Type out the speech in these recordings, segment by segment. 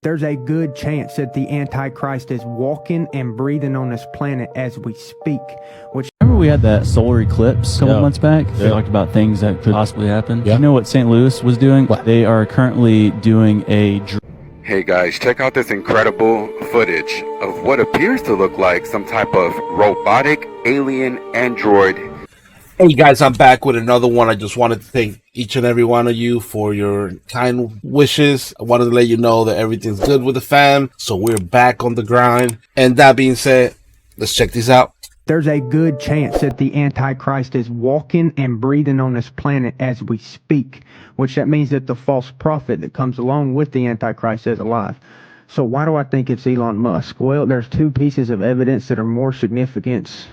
There's a good chance that the Antichrist is walking and breathing on this planet as we speak. Remember we had that solar eclipse a couple months back? They talked about things that could possibly happen. You know what St. Louis was doing? What? They are currently doing a... Hey guys, check out this incredible footage of what appears to look like some type of robotic alien android. Hey guys, I'm back with another one. I just wanted to thank each and every one of you for your kind wishes. I wanted to let you know that everything's good with the fam, so we're back on the grind. And that being said, let's check this out. There's a good chance that the Antichrist is walking and breathing on this planet as we speak, which that means that the false prophet that comes along with the Antichrist is alive. So why do I think it's Elon Musk? Well, there's two pieces of evidence that are more significant.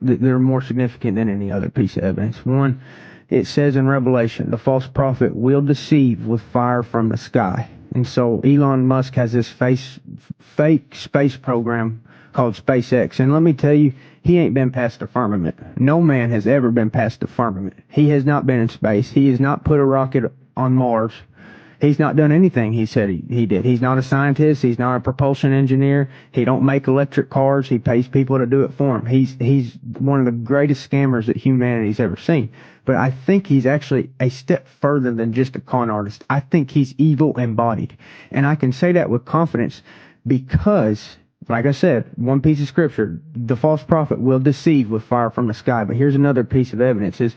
They're more significant than any other piece of evidence. One, it says in Revelation, the false prophet will deceive with fire from the sky. And so Elon Musk has this fake space program called SpaceX. And let me tell you, he ain't been past the firmament. No man has ever been past the firmament. He has not been in space. He has not put a rocket on Mars. He's not done anything he said he did. He's not a scientist. He's not a propulsion engineer. He don't make electric cars. He pays people to do it for him. He's one of the greatest scammers that humanity's ever seen. But I think he's actually a step further than just a con artist. I think he's evil embodied. And I can say that with confidence because, like I said, one piece of scripture, the false prophet will deceive with fire from the sky. But here's another piece of evidence is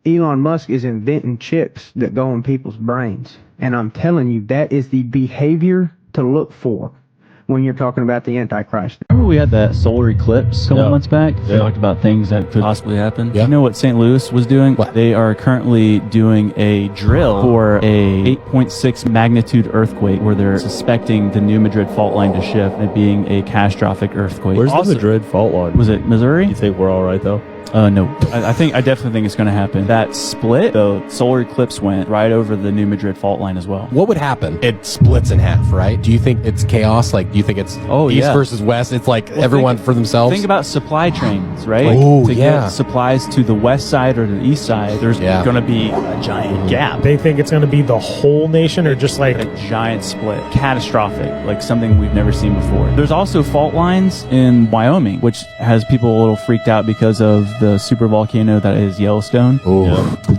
Elon Musk is inventing chips that go in people's brains. And I'm telling you, that is the behavior to look for when you're talking about the Antichrist. Remember we had that solar eclipse a couple months back? They talked about things that could possibly happen. You know what St. Louis was doing? What? They are currently doing a drill for a 8.6 magnitude earthquake where they're suspecting the New Madrid fault line to shift and it being a catastrophic earthquake. Where's the Madrid fault line? Was it Missouri? You think we're all right though? No. I definitely think it's going to happen. That split, the solar eclipse went right over the New Madrid fault line as well. What would happen? It splits in half, right? Do you think it's chaos? Like, do you think it's east versus west? It's like everyone for themselves? Think about supply trains, right? To get supplies to the west side or the east side, there's going to be a giant gap. They think it's going to be the whole nation or just like a giant split. Catastrophic, like something we've never seen before. There's also fault lines in Wyoming, which has people a little freaked out because of the super volcano that is Yellowstone.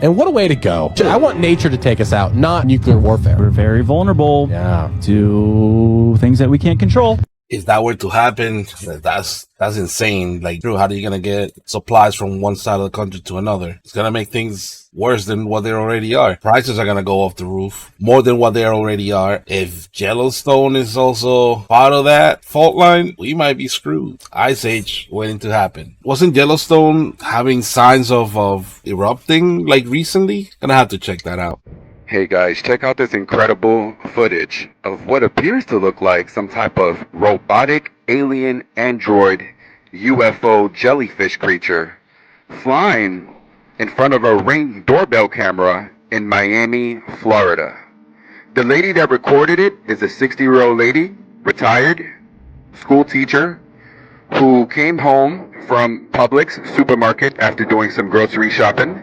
And what a way to go. I want nature to take us out, not nuclear warfare. We're very vulnerable to things that we can't control. If that were to happen, that's insane. Like, how are you going to get supplies from one side of the country to another? It's going to make things worse than what they already are. Prices are going to go off the roof more than what they already are. If Yellowstone is also part of that fault line, we might be screwed. Ice Age waiting to happen. Wasn't Yellowstone having signs of erupting like recently? Gonna have to check that out. Hey guys, check out this incredible footage of what appears to look like some type of robotic alien android UFO jellyfish creature flying in front of a Ring doorbell camera in Miami, Florida. The lady that recorded it is a 60-year-old lady, retired, school teacher, who came home from Publix supermarket after doing some grocery shopping.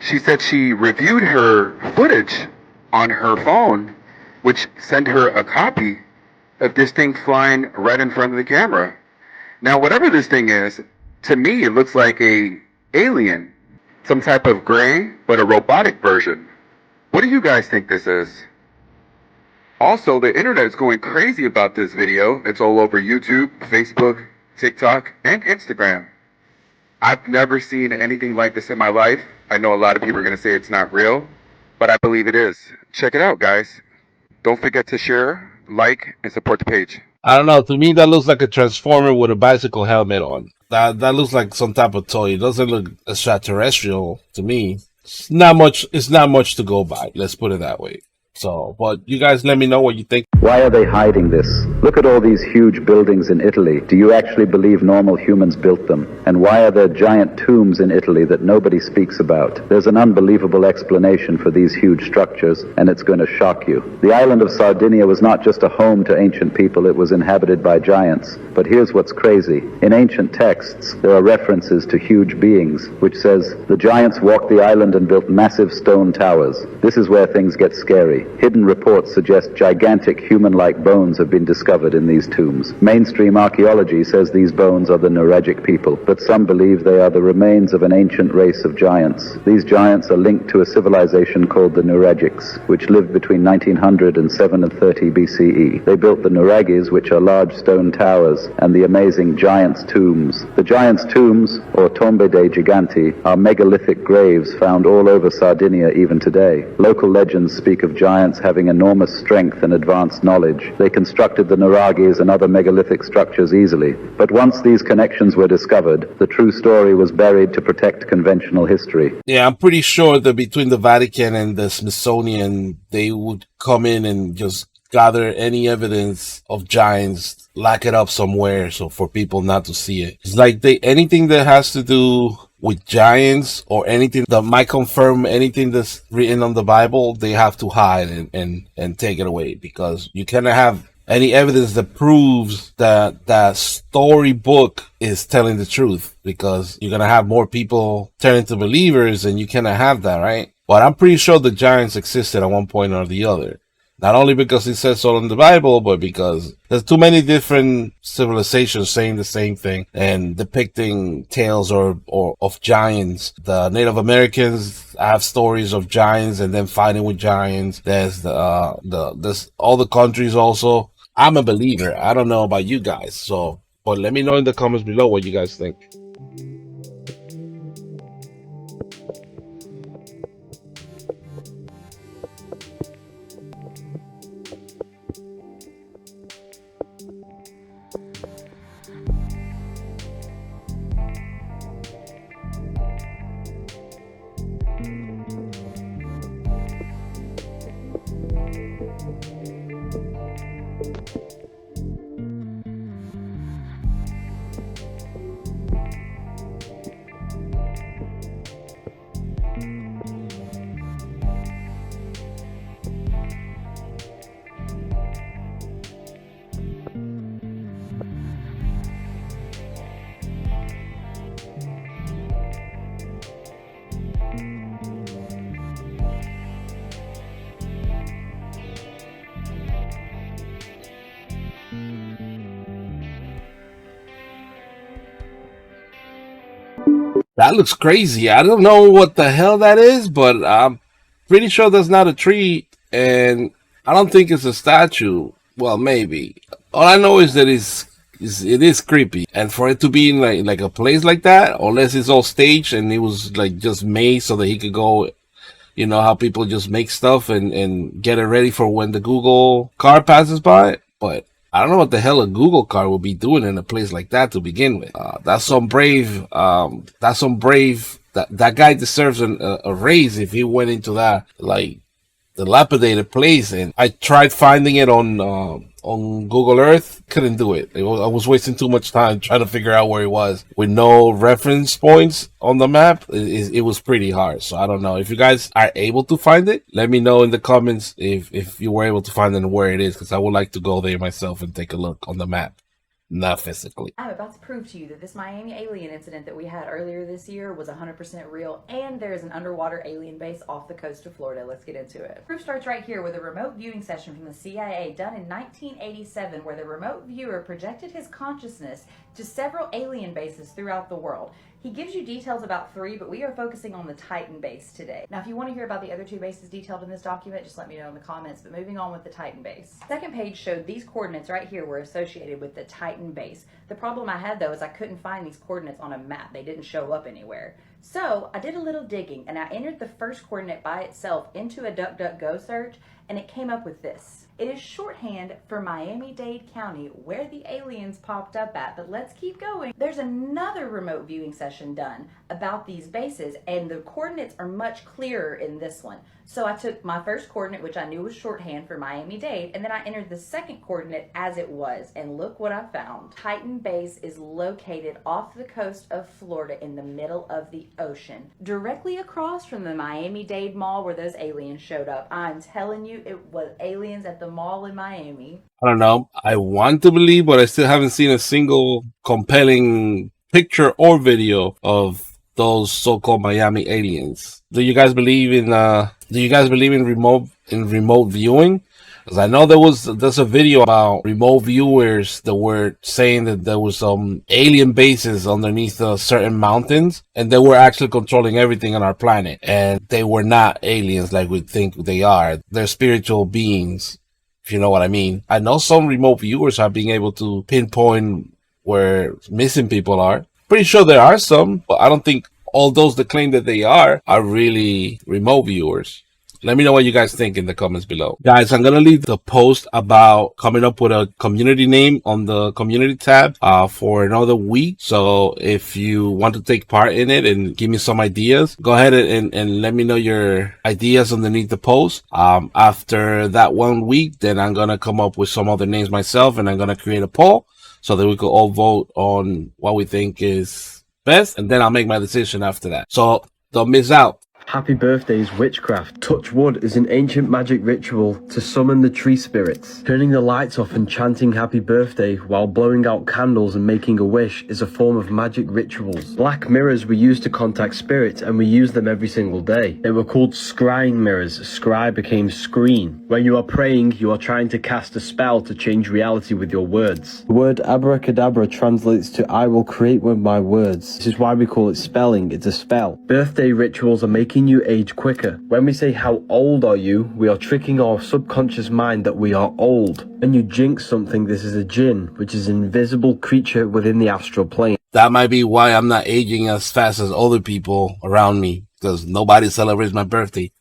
She said she reviewed her footage on her phone, which sent her a copy of this thing flying right in front of the camera. Now, whatever this thing is, to me, it looks like a alien, some type of gray, but a robotic version. What do you guys think this is? Also, the internet is going crazy about this video. It's all over YouTube, Facebook, TikTok, and Instagram. I've never seen anything like this in my life. I know a lot of people are going to say it's not real, but I believe it is. Check it out, guys. Don't forget to share, like, and support the page. I don't know. To me, that looks like a transformer with a bicycle helmet on. That looks like some type of toy. It doesn't look extraterrestrial to me. It's not much to go by. Let's put it that way. So, but you guys let me know what you think. Why are they hiding this? Look at all these huge buildings in Italy. Do you actually believe normal humans built them? And why are there giant tombs in Italy that nobody speaks about? There's an unbelievable explanation for these huge structures, and it's going to shock you. The island of Sardinia was not just a home to ancient people, it was inhabited by giants. But here's what's crazy. In ancient texts, there are references to huge beings, which says, the giants walked the island and built massive stone towers. This is where things get scary. Hidden reports suggest gigantic human-like bones have been discovered in these tombs. Mainstream archaeology says these bones are the Nuragic people, but some believe they are the remains of an ancient race of giants. These giants are linked to a civilization called the Nuragics, which lived between 1900 and 730 BCE. They built the Nuragis, which are large stone towers, and the amazing giants' tombs. The giants' tombs, or Tombe dei Giganti, are megalithic graves found all over Sardinia even today. Local legends speak of giants having enormous strength and advanced knowledge. They constructed the Nuragis and other megalithic structures easily. But once these connections were discovered, the true story was buried to protect conventional history. Yeah, I'm pretty sure that between the Vatican and the Smithsonian, they would come in and just gather any evidence of giants, lock it up somewhere so for people not to see it. It's like anything that has to do with giants or anything that might confirm anything that's written on the Bible, they have to hide and take it away, because you cannot have any evidence that proves that that storybook is telling the truth, because you're going to have more people turn into believers, and you cannot have that, right? But I'm pretty sure the giants existed at one point or the other. Not only because it says so in the Bible, but because there's too many different civilizations saying the same thing and depicting tales or of giants. The Native Americans have stories of giants and then fighting with giants. There's there's all the countries also. I'm a believer. I don't know about you guys, but let me know in the comments below what you guys think. That looks crazy. I don't know what the hell that is, but I'm pretty sure that's not a tree, and I don't think it's a statue. Well, maybe. All I know is that it is creepy, and for it to be in like a place like that, unless it's all staged and it was like just made so that he could go, you know how people just make stuff and get it ready for when the Google car passes by. But I don't know what the hell a Google car will be doing in a place like that to begin with. That's some brave. That guy deserves a raise if he went into that like dilapidated place. And I tried finding it on Google Earth, couldn't do it. I was wasting too much time trying to figure out where it was with no reference points on the map. It was pretty hard. So I don't know if you guys are able to find it. Let me know in the comments if you were able to find it and where it is, because I would like to go there myself and take a look on the map. Not physically. I'm about to prove to you that this Miami alien incident that we had earlier this year was 100% real, and there is an underwater alien base off the coast of Florida. Let's get into it. Proof starts right here with a remote viewing session from the CIA done in 1987, where the remote viewer projected his consciousness to several alien bases throughout the world. He gives you details about 3, but we are focusing on the Titan base today. Now, if you want to hear about the other 2 bases detailed in this document, just let me know in the comments, but moving on with the Titan base. Second page showed these coordinates right here were associated with the Titan base. The problem I had, though, is I couldn't find these coordinates on a map. They didn't show up anywhere. So I did a little digging, and I entered the first coordinate by itself into a DuckDuckGo search, and it came up with this. It is shorthand for Miami-Dade County, where the aliens popped up at, but let's keep going. There's another remote viewing session done about these bases, and the coordinates are much clearer in this one. So I took my first coordinate, which I knew was shorthand for Miami-Dade, and then I entered the second coordinate as it was, and look what I found. Titan base is located off the coast of Florida in the middle of the ocean, directly across from the Miami-Dade mall where those aliens showed up. I'm telling you, it was aliens at the mall in Miami. I don't know. I want to believe, but I still haven't seen a single compelling picture or video of those so-called Miami aliens. Do you guys believe in Do you guys believe in remote viewing? Because I know there's a video about remote viewers that were saying that there was some alien bases underneath certain mountains, and they were actually controlling everything on our planet. And they were not aliens like we think they are. They're spiritual beings, if you know what I mean. I know some remote viewers have been able to pinpoint where missing people are. Pretty sure there are some, but I don't think all those that claim that they are really remote viewers. Let me know what you guys think in the comments below. Guys, I'm going to leave the post about coming up with a community name on the community tab for another week. So if you want to take part in it and give me some ideas, go ahead and let me know your ideas underneath the post. After that 1 week, then I'm going to come up with some other names myself, and I'm going to create a poll so that we could all vote on what we think is best. And then I'll make my decision after that. So don't miss out. Happy birthday is witchcraft. Touch wood is an ancient magic ritual to summon the tree spirits. Turning the lights off and chanting happy birthday while blowing out candles and making a wish is a form of magic rituals. Black mirrors were used to contact spirits, and we use them every single day. They were called scrying mirrors. Scry became screen. When you are praying, you are trying to cast a spell to change reality with your words. The word abracadabra translates to I will create with my words. This is why we call it spelling. It's a spell. Birthday rituals are making you age quicker. When we say how old are you, we are tricking our subconscious mind that we are old. When you jinx something, this is a jinn, which is an invisible creature within the astral plane. That might be why I'm not aging as fast as other people around me, because nobody celebrates my birthday.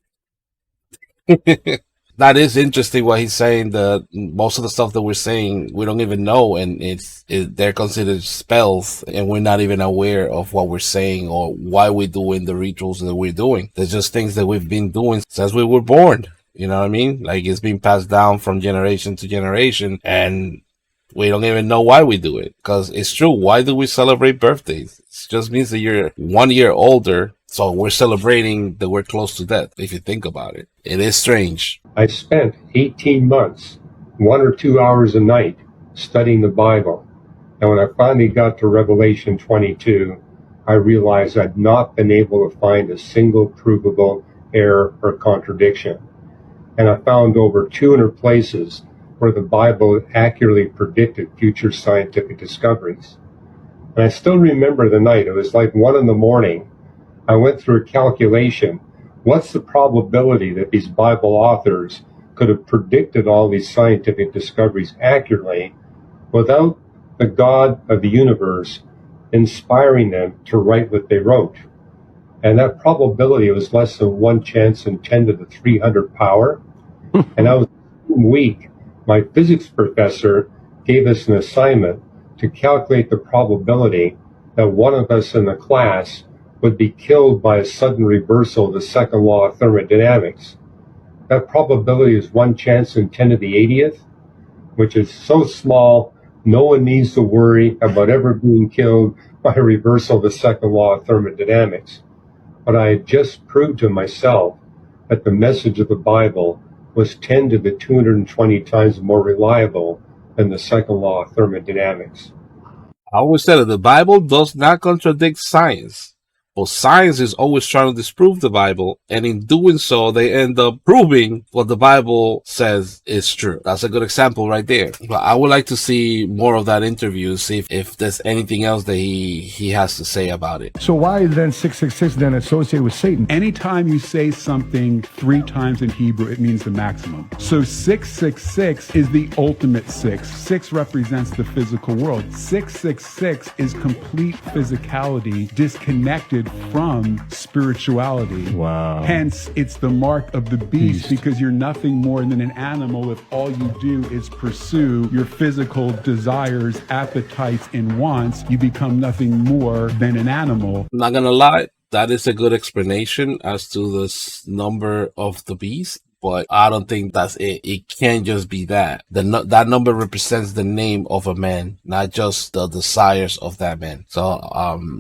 That is interesting what he's saying. Most of the stuff that we're saying, we don't even know, and they're considered spells, and we're not even aware of what we're saying or why we're doing the rituals that we're doing. They're just things that we've been doing since we were born. You know what I mean? Like, it's been passed down from generation to generation, and we don't even know why we do it. Because it's true. Why do we celebrate birthdays? It just means that you're 1 year older. So we're celebrating that we're close to death, if you think about it. It is strange. I spent 18 months, 1 or 2 hours a night, studying the Bible. And when I finally got to Revelation 22, I realized I'd not been able to find a single provable error or contradiction. And I found over 200 places where the Bible accurately predicted future scientific discoveries. And I still remember the night. It was like 1 a.m. I went through a calculation. What's the probability that these Bible authors could have predicted all these scientific discoveries accurately without the God of the universe inspiring them to write what they wrote? And that probability was less than 1 chance in 10 to the 300 power. And I was weak. My physics professor gave us an assignment to calculate the probability that one of us in the class would be killed by a sudden reversal of the second law of thermodynamics. That probability is 1 chance in 10 to the 80th, which is so small, no one needs to worry about ever being killed by a reversal of the second law of thermodynamics. But I had just proved to myself that the message of the Bible was 10 to the 220 times more reliable than the second law of thermodynamics. I always said that the Bible does not contradict science. Well, science is always trying to disprove the Bible, and in doing so, they end up proving what the Bible says is true. That's a good example right there. But I would like to see more of that interview, see if there's anything else that he has to say about it. So why is then 666 then associated with Satan? Anytime you say something 3 times in Hebrew, it means the maximum. So 666 is the ultimate 6. 6 represents the physical world. 666 is complete physicality disconnected from spirituality. Wow. Hence, it's the mark of the beast, because you're nothing more than an animal if all you do is pursue your physical desires, appetites, and wants. You become nothing more than an animal. I'm not gonna lie, that is a good explanation as to this number of the beast. But I don't think that's it. It can't just be that. That number represents the name of a man, not just the desires of that man. So,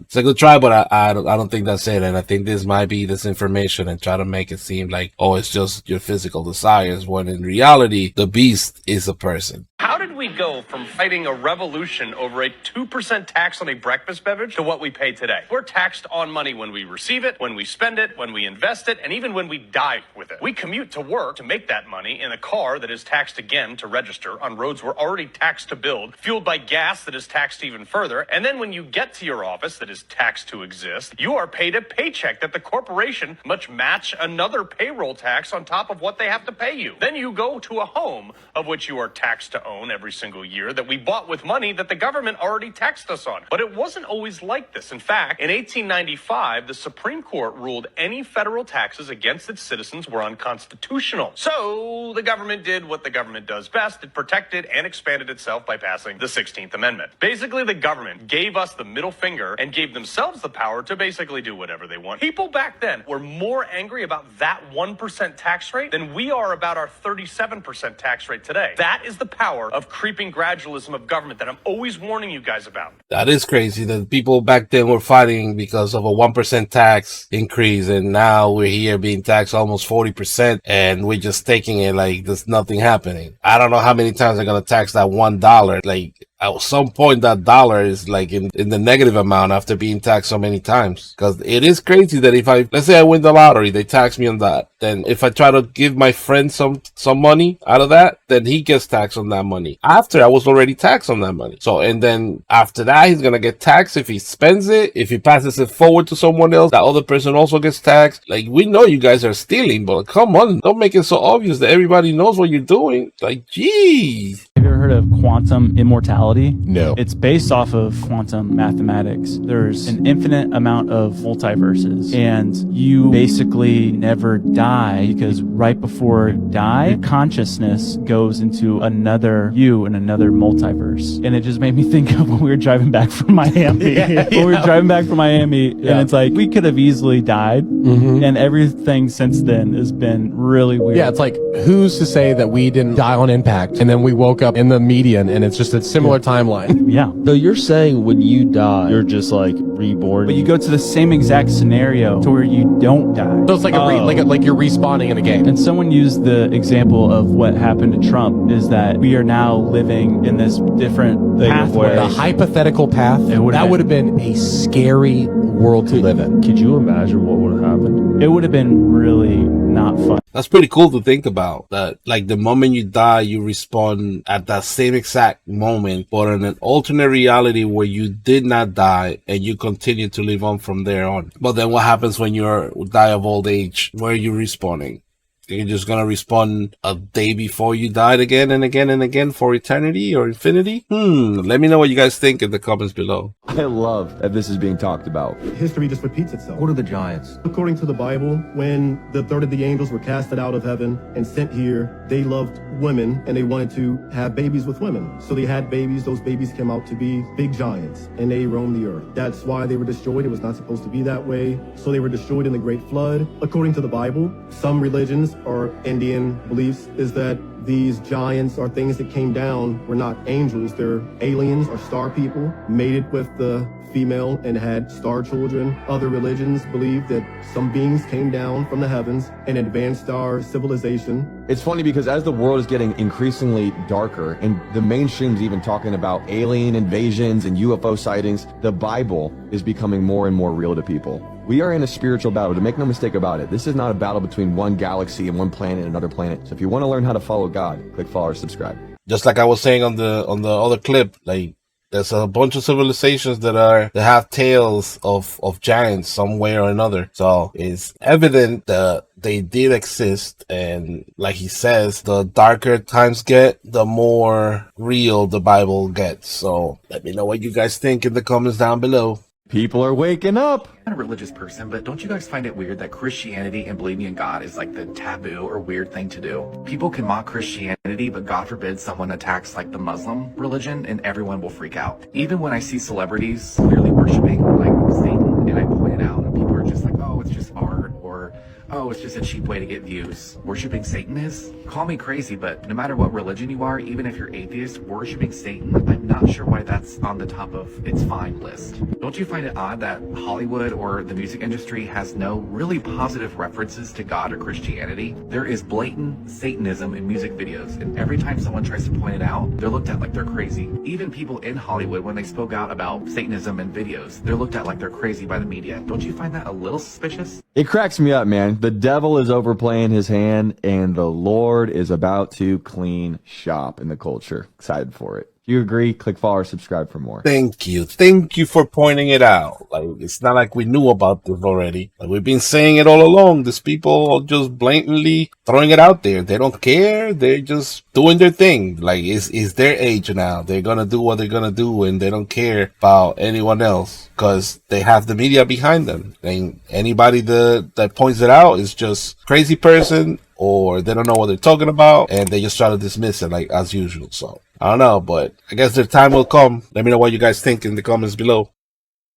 it's a good try, but I don't think that's it. And I think this might be disinformation and try to make it seem like, oh, it's just your physical desires, when in reality, the beast is a person. How did we go from fighting a revolution over a 2% tax on a breakfast beverage to what we pay today? We're taxed on money when we receive it, when we spend it, when we invest it, and even when we die with it. We commute to work to make that money in a car that is taxed again to register on roads we're already taxed to build, fueled by gas that is taxed even further. And then when you get to your office that is taxed to exist, you are paid a paycheck that the corporation must match another payroll tax on top of what they have to pay you. Then you go to a home of which you are taxed to own every single year that we bought with money that the government already taxed us on. But it wasn't always like this. In fact, in 1895, the Supreme Court ruled any federal taxes against its citizens were unconstitutional. So the government did what the government does best. It protected and expanded itself by passing the 16th Amendment. Basically, the government gave us the middle finger and gave themselves the power to basically do whatever they want. People back then were more angry about that 1% tax rate than we are about our 37% tax rate today. That is the power of creeping gradualism of government that I'm always warning you guys about. That is crazy that people back then were fighting because of a 1% tax increase, and now we're here being taxed almost 40%, and we're just taking it like there's nothing happening. I don't know how many times they're going to tax that $1. Like, at some point, that dollar is like in the negative amount after being taxed so many times. Because it is crazy that let's say I win the lottery, they tax me on that. Then if I try to give my friend some money out of that, then he gets taxed on that money. After I was already taxed on that money. So, and then after that, he's going to get taxed if he spends it. If he passes it forward to someone else, that other person also gets taxed. Like, we know you guys are stealing, but come on, don't make it so obvious that everybody knows what you're doing. Like, geez. Have you ever heard of quantum immortality? No. It's based off of quantum mathematics. There's an infinite amount of multiverses, and you basically never die because right before you die, your consciousness goes into another you in another multiverse. And it just made me think of when we were driving back from Miami. When we were driving back from Miami, and it's like, we could have easily died, and everything since then has been really weird. Yeah, it's like, who's to say that we didn't die on impact, and then we woke up in the median, and it's just a similar timeline. Yeah. So you're saying when you die, you're just like reborn? But you go to the same exact scenario to where you don't die. So it's like like you're respawning in a game. And someone used the example of what happened to Trump is that we are now living in this different pathway. The hypothetical path, that would have been a scary world to live in. Could you imagine what would have happened? It would have been really not fun. That's pretty cool to think about. That, like, the moment you die, you respawn at that same exact moment, but in an alternate reality where you did not die and you continue to live on from there on. But then what happens when you die of old age? Where are you respawning? You're just gonna respawn a day before you died again and again and again for eternity or infinity? Let me know what you guys think in the comments below. I love that this is being talked about. History just repeats itself. What are the giants? According to the Bible, when the third of the angels were casted out of heaven and sent here, they loved women and they wanted to have babies with women. So they had babies. Those babies came out to be big giants and they roamed the earth. That's why they were destroyed. It was not supposed to be that way. So they were destroyed in the Great Flood. According to the Bible, some religions or Indian beliefs is that these giants are things that came down were not angels. They're aliens or star people mated with the female and had star children. Other religions believe that some beings came down from the heavens and advanced our civilization. It's funny because as the world is getting increasingly darker and the mainstream's even talking about alien invasions and UFO sightings, the Bible is becoming more and more real to people. We are in a spiritual battle, to make no mistake about it. This is not a battle between one galaxy and one planet and another planet. So if you want to learn how to follow God, click follow or subscribe. Just like I was saying on the other clip, like, there's a bunch of civilizations that have tales of giants some way or another. So it's evident that they did exist. And like he says, the darker times get, the more real the Bible gets. So let me know what you guys think in the comments down below. People are waking up. I'm not a religious person, but don't you guys find it weird that Christianity and believing in God is like the taboo or weird thing to do? People can mock Christianity, but God forbid someone attacks like the Muslim religion and everyone will freak out. Even when I see celebrities clearly worshiping like Satan and I point it out and people are just like, oh, it's just art, or oh, it's just a cheap way to get views. Worshipping Satan is? Call me crazy, but no matter what religion you are, even if you're atheist, worshipping Satan, I'm not sure why that's on the top of its fine list. Don't you find it odd that Hollywood or the music industry has no really positive references to God or Christianity? There is blatant Satanism in music videos, and every time someone tries to point it out, they're looked at like they're crazy. Even people in Hollywood, when they spoke out about Satanism in videos, they're looked at like they're crazy by the media. Don't you find that a little suspicious? It cracks me up, man. The devil is overplaying his hand, and the Lord is about to clean shop in the culture. Excited for it. If you agree, click follow or subscribe for more. Thank you. Thank you for pointing it out. Like, it's not like we knew about this already. Like, we've been saying it all along. These people are just blatantly throwing it out there. They don't care. They're just doing their thing. Like, it's their age now. They're gonna do what they're gonna do, and they don't care about anyone else because they have the media behind them. And anybody that points it out is just crazy person, or they don't know what they're talking about, and they just try to dismiss it like as usual. So I don't know, but I guess their time will come. Let me know what you guys think in the comments below.